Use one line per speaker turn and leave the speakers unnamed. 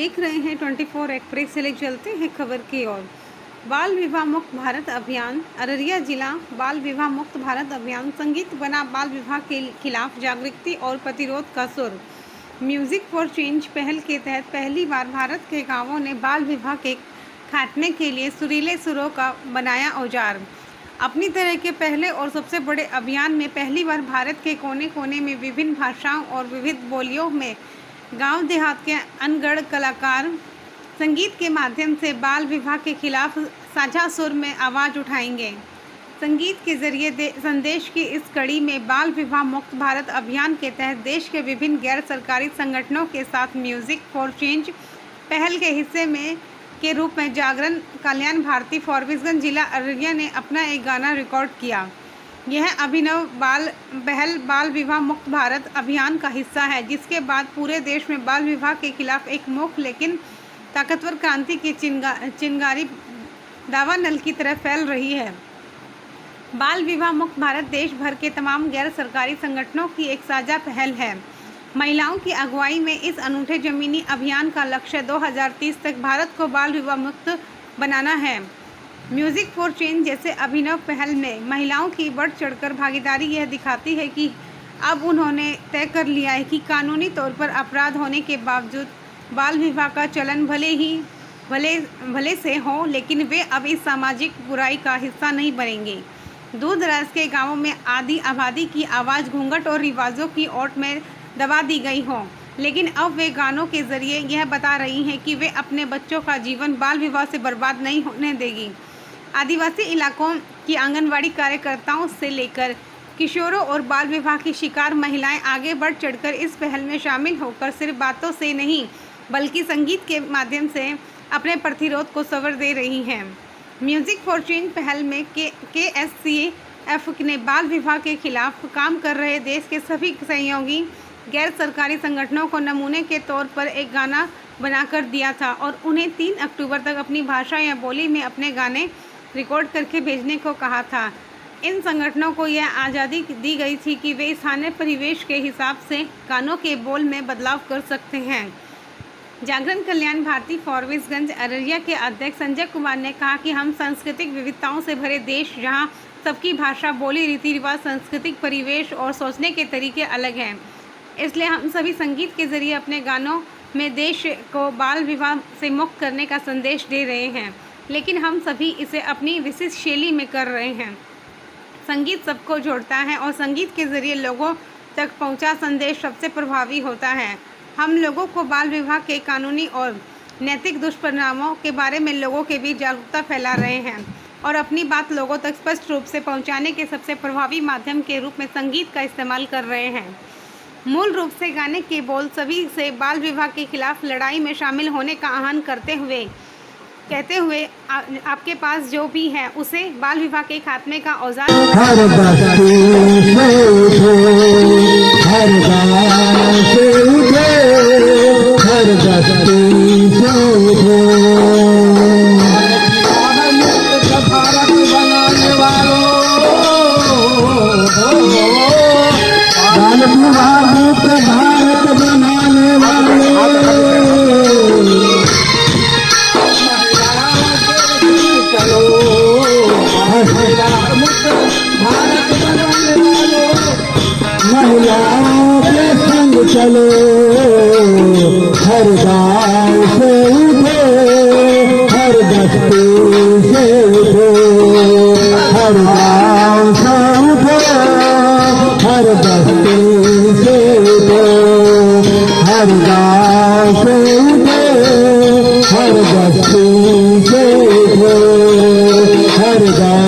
देख रहे हैं 24 एक्सप्रेस। से ले चलते हैं खबर की ओर। बाल विवाह मुक्त भारत अभियान। अररिया जिला बाल विवाह मुक्त भारत अभियान संगीत बना बाल विवाह के खिलाफ जागृति और प्रतिरोध का सुर। म्यूजिक फॉर चेंज पहल के तहत पहली बार भारत के गांवों ने बाल विवाह के खात्मे के लिए सुरीले सुरों का बनाया औजार। अपनी तरह के पहले और सबसे बड़े अभियान में पहली बार भारत के कोने कोने में विभिन्न भाषाओं और विविध बोलियों में गांव देहात के अनगढ़ कलाकार संगीत के माध्यम से बाल विवाह के खिलाफ साझा सुर में आवाज़ उठाएंगे। संगीत के जरिए संदेश की इस कड़ी में बाल विवाह मुक्त भारत अभियान के तहत देश के विभिन्न गैर सरकारी संगठनों के साथ म्यूजिक फॉर चेंज पहल के हिस्से में के रूप में जागरण कल्याण भारती फॉरबिसगंज जिला अररिया ने अपना एक गाना रिकॉर्ड किया। यह अभिनव बाल विवाह मुक्त भारत अभियान का हिस्सा है, जिसके बाद पूरे देश में बाल विवाह के खिलाफ एक मुख्य लेकिन ताकतवर क्रांति की चिंगारी दावानल की तरह फैल रही है। बाल विवाह मुक्त भारत देश भर के तमाम गैर सरकारी संगठनों की एक साझा पहल है। महिलाओं की अगुवाई में इस अनूठे जमीनी अभियान का लक्ष्य 2030 तक भारत को बाल विवाह मुक्त बनाना है। म्यूजिक फॉर चेंज जैसे अभिनव पहल में महिलाओं की बढ़ चढ़कर भागीदारी यह दिखाती है कि अब उन्होंने तय कर लिया है कि कानूनी तौर पर अपराध होने के बावजूद बाल विवाह का चलन भले से हो, लेकिन वे अब इस सामाजिक बुराई का हिस्सा नहीं बनेंगे। दूर दराज के गाँवों में आधी आबादी की आवाज़ घूंघट और रिवाजों की ओट में दबा दी गई हो, लेकिन अब वे गानों के जरिए यह बता रही हैं कि वे अपने बच्चों का जीवन बाल विवाह से बर्बाद नहीं होने देगी। आदिवासी इलाकों की आंगनवाड़ी कार्यकर्ताओं से लेकर किशोरों और बाल विवाह की शिकार महिलाएं आगे बढ़ चढ़कर इस पहल में शामिल होकर सिर्फ बातों से नहीं बल्कि संगीत के माध्यम से अपने प्रतिरोध को सवर दे रही हैं। म्यूजिक फॉर चेंज पहल में KSCF ने बाल विवाह के खिलाफ काम कर रहे देश के सभी सहयोगी गैर सरकारी संगठनों को नमूने के तौर पर एक गाना बनाकर दिया था और उन्हें 3 अक्टूबर तक अपनी भाषा या बोली में अपने गाने रिकॉर्ड करके भेजने को कहा था। इन संगठनों को यह आज़ादी दी गई थी कि वे स्थानीय परिवेश के हिसाब से गानों के बोल में बदलाव कर सकते हैं। जागरण कल्याण भारती फॉरबिसगंज अररिया के अध्यक्ष संजय कुमार ने कहा कि हम सांस्कृतिक विविधताओं से भरे देश, जहां सबकी भाषा, बोली, रीति रिवाज, सांस्कृतिक परिवेश और सोचने के तरीके अलग हैं, इसलिए हम सभी संगीत के जरिए अपने गानों में देश को बाल विवाह से मुक्त करने का संदेश दे रहे हैं, लेकिन हम सभी इसे अपनी विशिष्ट शैली में कर रहे हैं। संगीत सबको जोड़ता है और संगीत के जरिए लोगों तक पहुंचा संदेश सबसे प्रभावी होता है। हम लोगों को बाल विवाह के कानूनी और नैतिक दुष्परिणामों के बारे में लोगों के बीच जागरूकता फैला रहे हैं और अपनी बात लोगों तक स्पष्ट रूप से पहुंचाने के सबसे प्रभावी माध्यम के रूप में संगीत का इस्तेमाल कर रहे हैं। मूल रूप से गाने के बोल सभी से बाल विवाह के खिलाफ लड़ाई में शामिल होने का आह्वान कहते हुए आपके पास जो भी है उसे बाल विवाह के खात्मे का औजार
महिलाओं के संग चलो, हर गाँव से उठो, हर बस्ती से उठो, हर गाँव से उठो, हर बस्ती से उठो, हर गाँव से उठो, हर बस्ती से उठो, हर गाँव